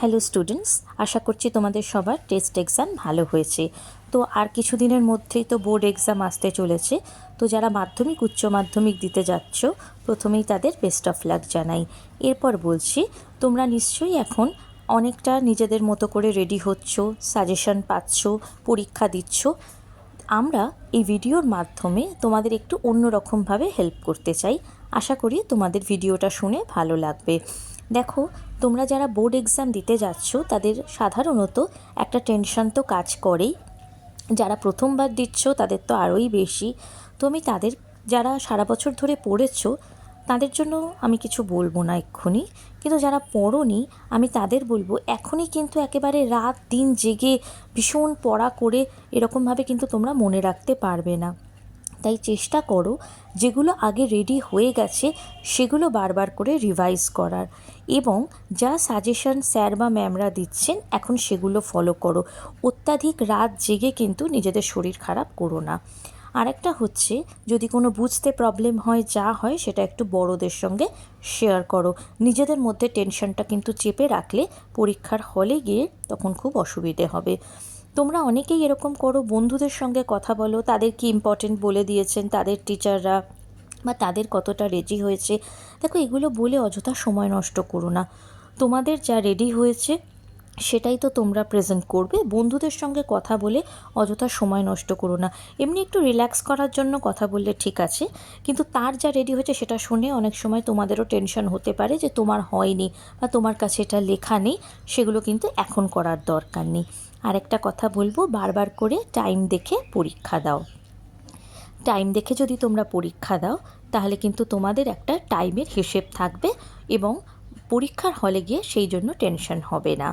Hello students, আশা করছি তোমাদের সবার টেস্ট এক্সাম ভালো হয়েছে। তো আর কিছুদিনের মধ্যেই তো বোর্ড এক্সাম আসতে চলেছে। তো যারা মাধ্যমিক উচ্চ মাধ্যমিক দিতে যাচ্ছ, প্রথমেই তাদের বেস্ট অফ লাক জানাই। এরপর বলছি, তোমরা নিশ্চয়ই এখন অনেকটা নিজেদের মতো করে রেডি হচ্ছ, সাজেশন পাচ্ছ, পরীক্ষা দিচ্ছ। আমরা এই ভিডিওর মাধ্যমে তোমাদের একটু অন্যরকমভাবে হেল্প করতে চাই। আশা করি তোমাদের ভিডিওটা শুনে ভালো লাগবে। দেখো, তোমরা যারা বোর্ড এক্সাম দিতে যাচ্ছ তাদের সাধারণত একটা টেনশন তো কাজ করেই। যারা প্রথমবার দিচ্ছ তাদের তো আরোই বেশি। তো আমি তাদের, যারা সারা বছর ধরে পড়েছো, তাদের জন্য আমি কিছু বলবো না এক্ষুনি। কিন্তু যারা পড়োনি, আমি তাদের বলবো এখনই কিন্তু একেবারে রাত দিন জেগে ভীষণ পড়া করে এরকমভাবে কিন্তু তোমরা মনে রাখতে পারবে না। তাই চেষ্টা করো যেগুলো আগে রেডি হয়ে গেছে সেগুলো বারবার করে রিভাইজ করার, এবং যা সাজেশন স্যার বা ম্যামরা দিচ্ছেন এখন সেগুলো ফলো করো। অত্যাধিক রাত জেগে কিন্তু নিজেদের শরীর খারাপ করো না। আরেকটা হচ্ছে, যদি কোনো বুঝতে প্রবলেম হয়, যা হয় সেটা একটু বড়োদের সঙ্গে শেয়ার করো। নিজেদের মধ্যে টেনশনটা কিন্তু চেপে রাখলে পরীক্ষার হলে গিয়ে তখন খুব অসুবিধে হবে। তোমরা অনেকেই এরকম করো, বন্ধুদের সঙ্গে কথা বলো, তাদের কি ইম্পর্টেন্ট বলে দিয়েছেন তাদের টিচাররা, বা তাদের কতটা রেডি হয়েছে। দেখো, এগুলো বলে অযথা সময় নষ্ট করো না। তোমাদের যা রেডি হয়েছে সেটাই তো তোমরা প্রেজেন্ট করবে। বন্ধুদের সঙ্গে কথা বলে অযথা সময় নষ্ট করো না। এমনি একটু রিল্যাক্স করার জন্য কথা বললে ঠিক আছে, কিন্তু তার যা রেডি হয়েছে সেটা শুনে অনেক সময় তোমাদেরও টেনশন হতে পারে যে তোমার হয়নি বা তোমার কাছে এটা লেখা নেই। সেগুলো কিন্তু এখন করার দরকার নেই। আর একটা কথা বলবো, বারবার করে টাইম দেখে পরীক্ষা দাও। টাইম দেখে যদি তোমরা পরীক্ষা দাও তাহলে কিন্তু তোমাদের একটা টাইমের হিসেব থাকবে, এবং পরীক্ষার হলে গিয়ে সেই জন্য টেনশন হবে না।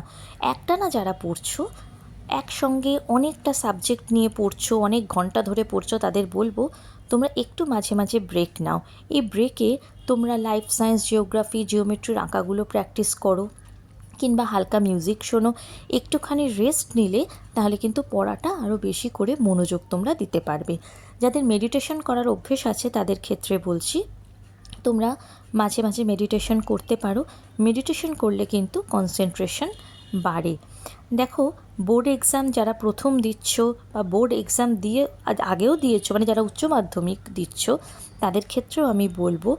একটানা যারা পড়ছো, একসঙ্গে অনেকটা সাবজেক্ট নিয়ে পড়ছো, অনেক ঘন্টা ধরে পড়ছো, তাদের বলবো তোমরা একটু মাঝে মাঝে ব্রেক নাও। এই ব্রেকে তোমরা লাইফ সায়েন্স, জিওগ্রাফি, জিওমেট্রির আঁকাগুলো প্র্যাকটিস করো, কিংবা হালকা মিউজিক শোনো। একটুখানি রেস্ট নিলে তাহলে কিন্তু পড়াটা আরও বেশি করে মনোযোগ তোমরা দিতে পারবে। যাদের মেডিটেশন করার অভ্যেস আছে তাদের ক্ষেত্রে বলছি, তোমরা মাঝে মাঝে মেডিটেশন করতে পারো। মেডিটেশন করলে কিন্তু কনসেন্ট্রেশন বাড়ে। দেখো, বোর্ড এক্সাম যারা প্রথম দিচ্ছ বা বোর্ড এক্সাম দিয়ে আগেও দিয়েছো, মানে যারা উচ্চ মাধ্যমিক দিচ্ছ, তাদের ক্ষেত্রেও আমি বলবো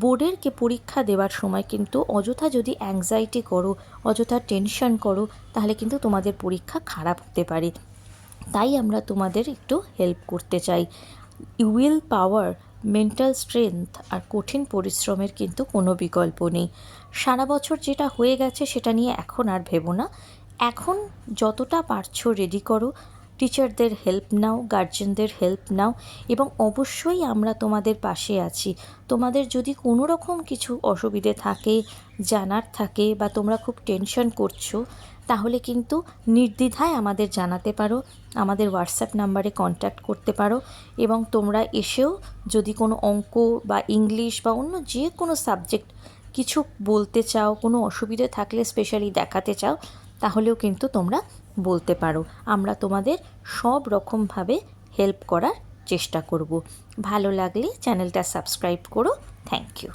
বোর্ডের পরীক্ষা দেওয়ার সময় কিন্তু অযথা যদি অ্যাংজাইটি করো, অযথা টেনশন করো, তাহলে কিন্তু তোমাদের পরীক্ষা খারাপ হতে পারে। তাই আমরা তোমাদের একটু হেল্প করতে চাই। উইল পাওয়ার, মেন্টাল স্ট্রেংথ আর কঠিন পরিশ্রমের কিন্তু কোনো বিকল্প নেই। সারা বছর যেটা হয়ে গেছে সেটা নিয়ে এখন আর ভেবো না। এখন যতটা পারছো রেডি করো, টিচারদের হেল্প নাও, গার্জেনদের হেল্প নাও, এবং অবশ্যই আমরা তোমাদের পাশে আছি। তোমাদের যদি কোনো রকম কিছু অসুবিধে থাকে, জানার থাকে, বা তোমরা খুব টেনশন করছো, তাহলে কিন্তু নির্দ্বিধায় আমাদের জানাতে পারো। আমাদের হোয়াটসঅ্যাপ নাম্বারে কন্ট্যাক্ট করতে পারো, এবং তোমরা এসেও যদি কোনো অঙ্ক বা ইংলিশ বা অন্য যে কোনো সাবজেক্ট কিছু বলতে চাও, কোনো অসুবিধে থাকলে স্পেশালি দেখাতে চাও, তাহলেও কিন্তু তোমরা বলতে পারো। আমরা তোমাদের সব রকমভাবে হেল্প করার চেষ্টা করব। ভালো লাগলে চ্যানেলটা সাবস্ক্রাইব করো। Thank you.